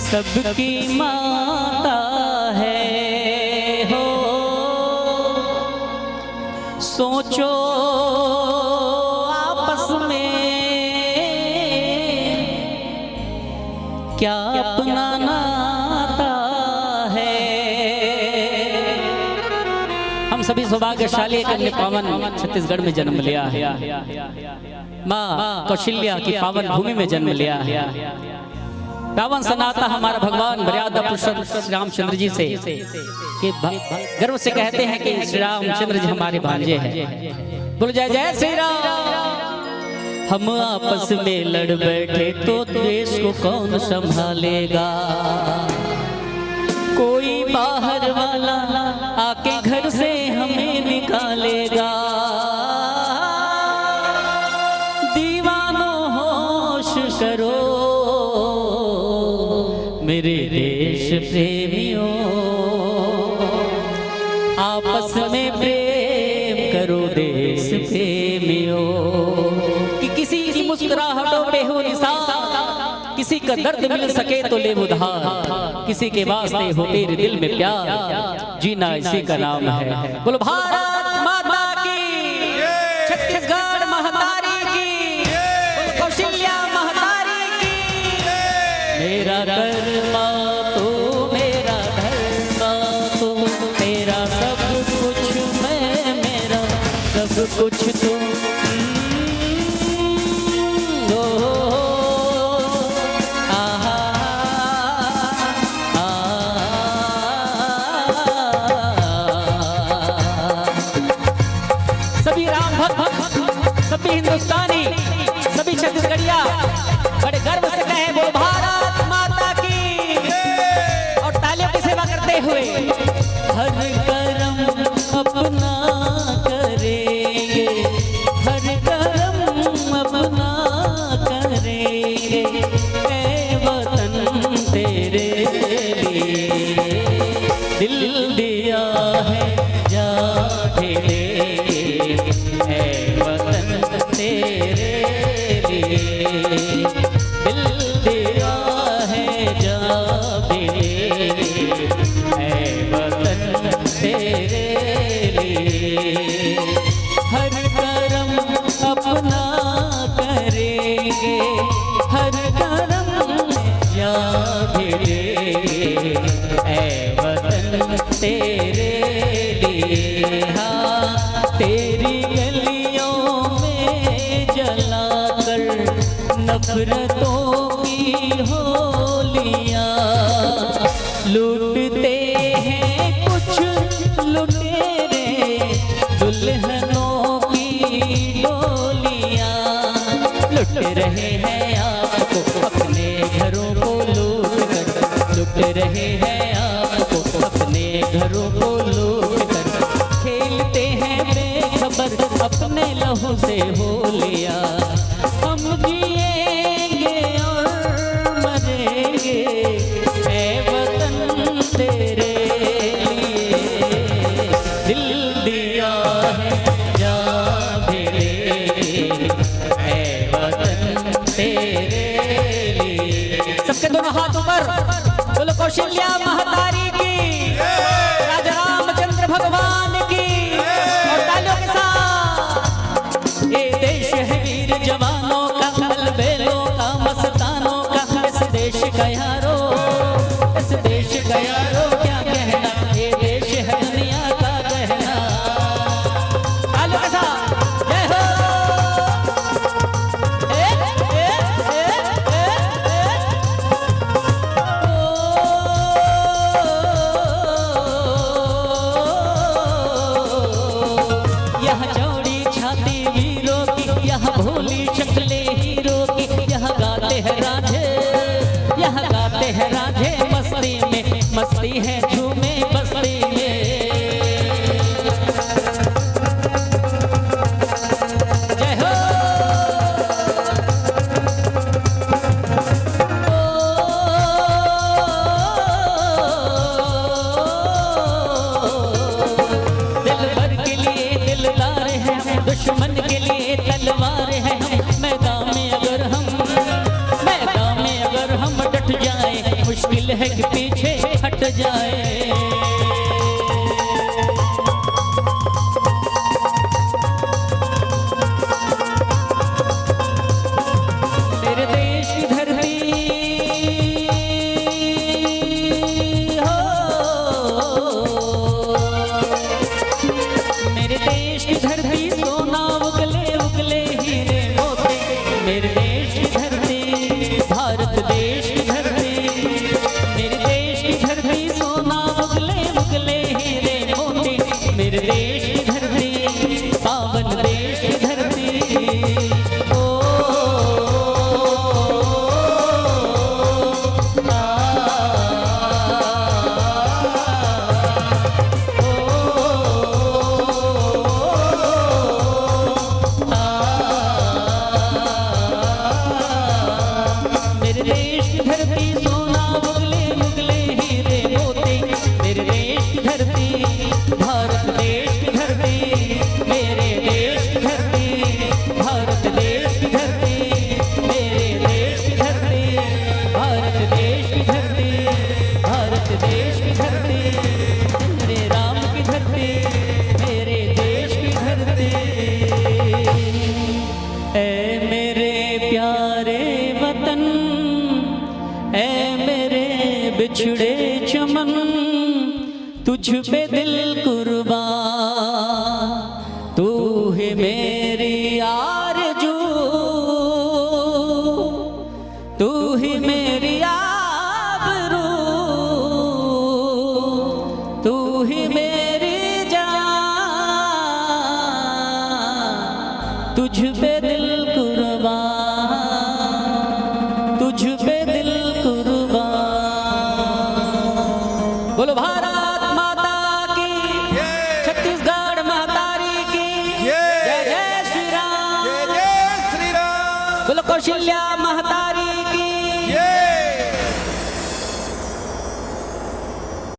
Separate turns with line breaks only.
सबकी माता है हो, सोचो आपस में क्या अपना नाता है। हम सभी सौभाग्यशाली कन्या पावन छत्तीसगढ़ में जन्म लिया है, माँ कौशल्या की पावन भूमि में जन्म लिया है। पावन सनाता हमारा भगवान मर्यादा पुरुषोत्तम श्री रामचंद्र जी से कि गर्व से कहते हैं कि श्री रामचंद्र जी हमारे भांजे हैं। बोल जय जय श्री राम। हम आपस में लड़ बैठे तो देश को कौन संभालेगा, कोई बाहर वाला आके घर से हमें निकालेगा। दीवानों होश करो मेरे देश प्रेमियों, आपस में प्रेम करो देश प्रेमियों। कि किसी की मुस्कुराहटों पे हो निसार, किसी का दर्द मिल सके तो ले उधार, किसी के वास्ते हो तेरे दिल में प्यार, जीना इसी का नाम है। बोलो भारत माता की, छत्तीसगढ़ महतारी की, कौशल्या महतारी की। मेरा कर्मा तो मेरा धर्मा तो मेरा सब कुछ मैं, मेरा सब कुछ तू। सभी राम भक्त, सभी हिंदुस्तानी, सभी छत्तीसगढ़िया बड़े गर्व से कहे बोल भारत माता की, और तालियों की सेवा करते हुए हर कर्म अपना करेंगे, हर कर्म अपना करेंगे, ऐ वतन तेरे लिए दिल दिया है जा दे, ऐ वतन तेरे लिए दिल दिया है जा दे, ऐ वतन तेरे लिए। हर कर्म अपना करेंगे, हर कर्म जा दे, ऐ वतन तेरे लिए। हाँ तेरी गलियों में जलाकर नफरतों की होलियां लूटते हैं कुछ लुटेरे, दुल्हनों की डोलियां लुट रहे हैं आपको अपने घरों को लूट कर, लुट रहे हैं आपको अपने घरों को लूट कर, खेलते हैं बेखबर अपने लहू से होलियां। हम जिएंगे और मरेंगे ऐ वतन तेरे लिए, दिल दिया है जा भेले, ऐ वतन तेरे लिए। सबके दोनों हाथ ऊपर बोलो कौशल्या महतारी की, राजा रामचंद्र भगवान की, और तालियों के साथ। ये देश है वीर जवानों का, अलबेलों का, मस्तानों का, इस देश का यारो, इस देश का यारो क्या कहना, ये देश है दुनिया का कहना। तालियों के साथ जय हो। यहाँ चौड़ी छाती वीरों की, यहाँ भोली शक्लें हीरो की, यहाँ गाते हैं राधे, यहाँ गाते हैं राधे मस्ती में, मस्ती है झूमे बस्ती में। जय हो। दिल भर के लिए दिलदार है, दुश्मन के लिए तलवार है। मैदान में अगर हम डट जाए, मुश्किल दिल है कि पीछे हट जाए। मेरे देश की धरती मेरे देश की धरती सोना उगले उगले हीरे मोती। मेरे देश की धरती भारत देश की धरती। मेरे देश की धरती सोना उगले उगले हीरे मोती। मेरे देश की धरती पावन देश की धरती। ओ मेरे देश की धरती सोना उगले उगले हीरे मोती। मेरे देश की धरती भारत देश की धरती। मेरे देश की धरती भारत देश की धरती। मेरे देश की धरती भारत देश की धरती। भारत देश की धरती मेरे राम की धरती। मेरे देश की धरती। ऐ मेरे प्यारे वतन, ऐ मेरे बिछड़े चमन, तुझ पे दिल कुर्बान। तू ही मेरी आरज़ू, तू ही मेरी आबरू, तू ही मेरी जान। तुझ पे दिल कुर्बान, तुझ पे दिल कुर्बान। बोलो भारत माता की, छत्तीसगढ़ महतारी की जय। जय श्री राम,
जय जय श्री राम।
बोलो कौशल्या महतारी